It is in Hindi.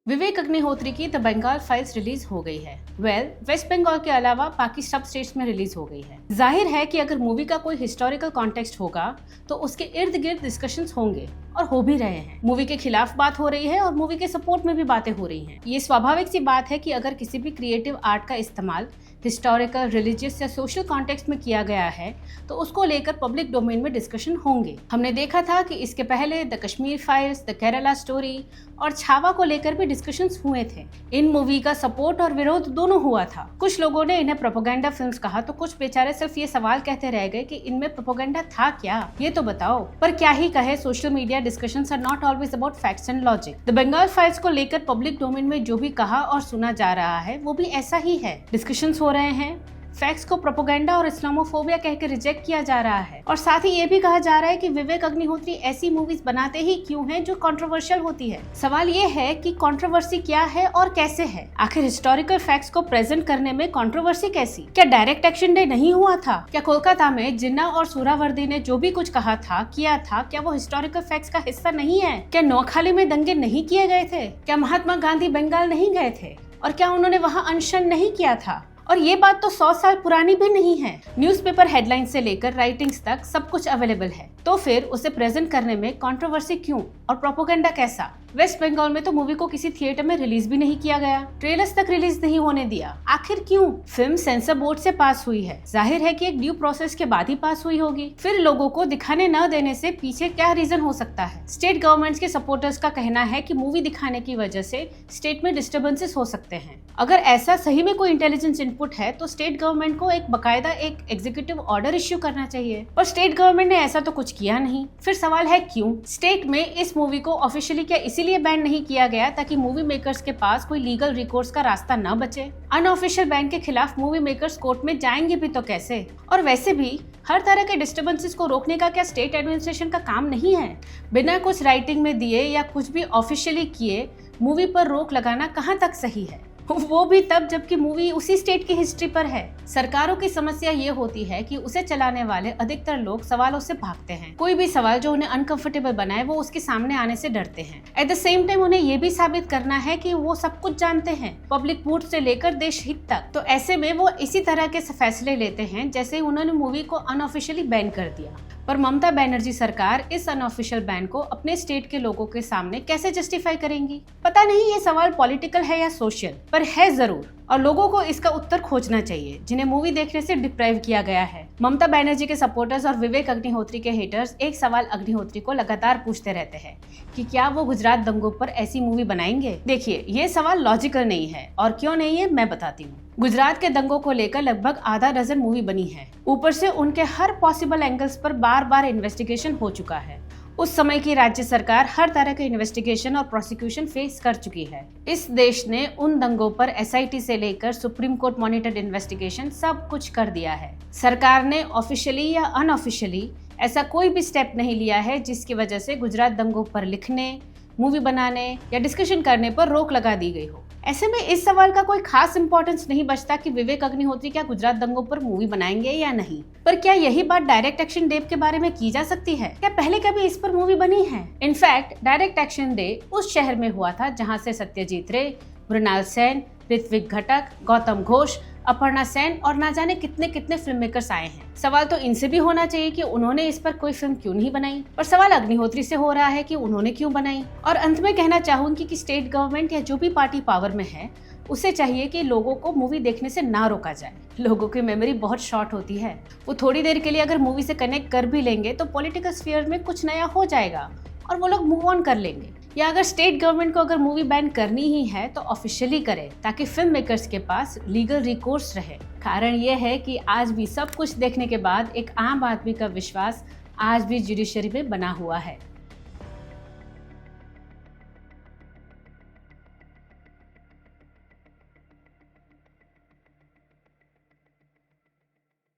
विवेक अग्निहोत्री की द बंगाल फाइल्स रिलीज हो गई है। वेस्ट बंगाल के अलावा बाकी सब स्टेट्स में रिलीज हो गई है। जाहिर है कि अगर मूवी का कोई हिस्टोरिकल कॉन्टेक्स्ट होगा तो उसके इर्द गिर्द डिस्कशंस होंगे और हो भी रहे हैं। मूवी के खिलाफ बात हो रही है और मूवी के सपोर्ट में भी बातें हो रही हैं। ये स्वाभाविक सी बात है कि अगर किसी भी क्रिएटिव आर्ट का इस्तेमाल हिस्टोरिकल, रिलीजियस या सोशल कॉन्टेक्स्ट में किया गया है तो उसको लेकर पब्लिक डोमेन में डिस्कशन होंगे। हमने देखा था कि इसके पहले the Kashmir files, the Kerala story और छावा को लेकर भी डिस्कशंस हुए थे। इन मूवी का सपोर्ट और विरोध दोनों हुआ था। कुछ लोगों ने इन्हें प्रोपेगेंडा फिल्म्स कहा तो कुछ बेचारे सिर्फ ये सवाल कहते रह गए कि इनमें प्रोपेगेंडा था क्या, ये तो बताओ। पर क्या ही कहे, social media discussions are not always about facts and logic. The Bengal Files को लेकर पब्लिक डोमेन में जो भी कहा और सुना जा रहा है वो भी ऐसा ही है। डिस्कशंस हो रहे हैं, फैक्ट्स को प्रोपेगेंडा और इस्लामोफोबिया कहकर रिजेक्ट किया जा रहा है और साथ ही ये भी कहा जा रहा है कि विवेक अग्निहोत्री ऐसी मूवीज बनाते ही क्यों हैं जो कंट्रोवर्शियल होती है। सवाल ये है कि कंट्रोवर्सी क्या है और कैसे है। आखिर हिस्टोरिकल फैक्ट्स को प्रेजेंट करने में कंट्रोवर्सी कैसी? क्या डायरेक्ट एक्शन डे नहीं हुआ था? क्या कोलकाता में जिन्ना और सुहरावर्दी ने जो भी कुछ कहा था, किया था, क्या वो हिस्टोरिकल फैक्ट्स का हिस्सा नहीं है? क्या नोखाली में दंगे नहीं किए गए थे? क्या महात्मा गांधी बंगाल नहीं गए थे? और क्या उन्होंने वहाँ अनशन नहीं किया था? और ये बात तो 100 साल पुरानी भी नहीं है। न्यूज़पेपर हेडलाइन से लेकर राइटिंग्स तक सब कुछ अवेलेबल है, तो फिर उसे प्रेजेंट करने में कंट्रोवर्सी क्यों और प्रोपेगेंडा कैसा? वेस्ट बंगाल में तो मूवी को किसी थिएटर में रिलीज भी नहीं किया गया, ट्रेलर्स तक रिलीज नहीं होने दिया। आखिर क्यों? फिल्म सेंसर बोर्ड से पास हुई है, जाहिर है कि एक ड्यू प्रोसेस के बाद ही पास हुई होगी। फिर लोगों को दिखाने न देने से पीछे क्या रीजन हो सकता है? स्टेट गवर्नमेंट्स के सपोर्टर्स का कहना है कि मूवी दिखाने की वजह से स्टेट में डिस्टर्बेंसेस हो सकते हैं। अगर ऐसा सही में कोई इंटेलिजेंस इनपुट है तो स्टेट गवर्नमेंट को एक बकायदा एक एग्जीक्यूटिव ऑर्डर इश्यू करना चाहिए, और स्टेट गवर्नमेंट ने ऐसा तो कुछ किया नहीं। फिर सवाल है क्यों? स्टेट में इस मूवी को ऑफिशियली क्या इसीलिए बैन नहीं किया गया ताकि मूवी मेकर्स के पास कोई लीगल रिकोर्स का रास्ता न बचे? अनऑफिशियल बैन के खिलाफ मूवी मेकर्स कोर्ट में जाएंगे भी तो कैसे? और वैसे भी हर तरह के डिस्टर्बेंसेस को रोकने का क्या स्टेट एडमिनिस्ट्रेशन का काम नहीं है? बिना कुछ राइटिंग में दिए या कुछ भी ऑफिशियली किए मूवी पर रोक लगाना कहाँ तक सही है? वो भी तब जबकि मूवी उसी स्टेट की हिस्ट्री पर है। सरकारों की समस्या ये होती है कि उसे चलाने वाले अधिकतर लोग सवालों से भागते हैं। कोई भी सवाल जो उन्हें अनकंफर्टेबल बनाए वो उसके सामने आने से डरते हैं। एट द सेम टाइम उन्हें ये भी साबित करना है कि वो सब कुछ जानते हैं, पब्लिक मूड से लेकर देश हित तक। तो ऐसे में वो इसी तरह के फैसले लेते हैं जैसे उन्होंने मूवी को अनऑफिशियली बैन कर दिया। पर ममता बनर्जी सरकार इस अनऑफिशियल बैन को अपने स्टेट के लोगों के सामने कैसे जस्टिफाई करेंगी? पता नहीं ये सवाल पॉलिटिकल है या सोशल, पर है जरूर, और लोगों को इसका उत्तर खोजना चाहिए जिन्हें मूवी देखने से डिप्राइव किया गया है। ममता बनर्जी के सपोर्टर्स और विवेक अग्निहोत्री के हेटर्स एक सवाल अग्निहोत्री को लगातार पूछते रहते हैं कि क्या वो गुजरात दंगों पर ऐसी मूवी बनाएंगे। देखिए, ये सवाल लॉजिकल नहीं है, और क्यों नहीं है मैं बताती हूँ। गुजरात के दंगों को लेकर लगभग आधा डजन मूवी बनी है। ऊपर से उनके हर पॉसिबल एंगल्स पर बार बार इन्वेस्टिगेशन हो चुका है। उस समय की राज्य सरकार हर तरह के इन्वेस्टिगेशन और प्रोसिक्यूशन फेस कर चुकी है। इस देश ने उन दंगों पर एसआईटी से लेकर सुप्रीम कोर्ट मॉनिटर्ड इन्वेस्टिगेशन सब कुछ कर दिया है। सरकार ने ऑफिशियली या अनऑफिशियली ऐसा कोई भी स्टेप नहीं लिया है जिसकी वजह से गुजरात दंगों पर लिखने, मूवी बनाने या डिस्कशन करने पर रोक लगा दी गई हो। ऐसे में इस सवाल का कोई खास इंपॉर्टेंस नहीं बचता कि विवेक अग्निहोत्री क्या गुजरात दंगों पर मूवी बनाएंगे या नहीं। पर क्या यही बात डायरेक्ट एक्शन डे के बारे में की जा सकती है? क्या पहले कभी इस पर मूवी बनी है? इनफैक्ट डायरेक्ट एक्शन डे उस शहर में हुआ था जहाँ से सत्यजीत रे, मृणाल सेन, ऋत्विक घटक, गौतम घोष, अपर्णा सेन और ना जाने कितने कितने फिल्म मेकर्स आए हैं। सवाल तो इनसे भी होना चाहिए कि उन्होंने इस पर कोई फिल्म क्यों नहीं बनाई, और सवाल अग्निहोत्री से हो रहा है कि उन्होंने क्यों बनाई। और अंत में कहना चाहूंगी कि स्टेट गवर्नमेंट या जो भी पार्टी पावर में है उसे चाहिए कि लोगों को मूवी देखने से ना रोका जाए। लोगों की मेमोरी बहुत शॉर्ट होती है, वो थोड़ी देर के लिए अगर मूवी से कनेक्ट कर भी लेंगे तो पॉलिटिकल स्फीयर में कुछ नया हो जाएगा और वो लोग मूव ऑन कर लेंगे। या अगर स्टेट गवर्नमेंट को अगर मूवी बैन करनी ही है तो ऑफिशियली करे ताकि फिल्म मेकर्स के पास लीगल रिकोर्स रहे। कारण ये है कि आज भी सब कुछ देखने के बाद एक आम आदमी का विश्वास आज भी जुडिशरी में बना हुआ है।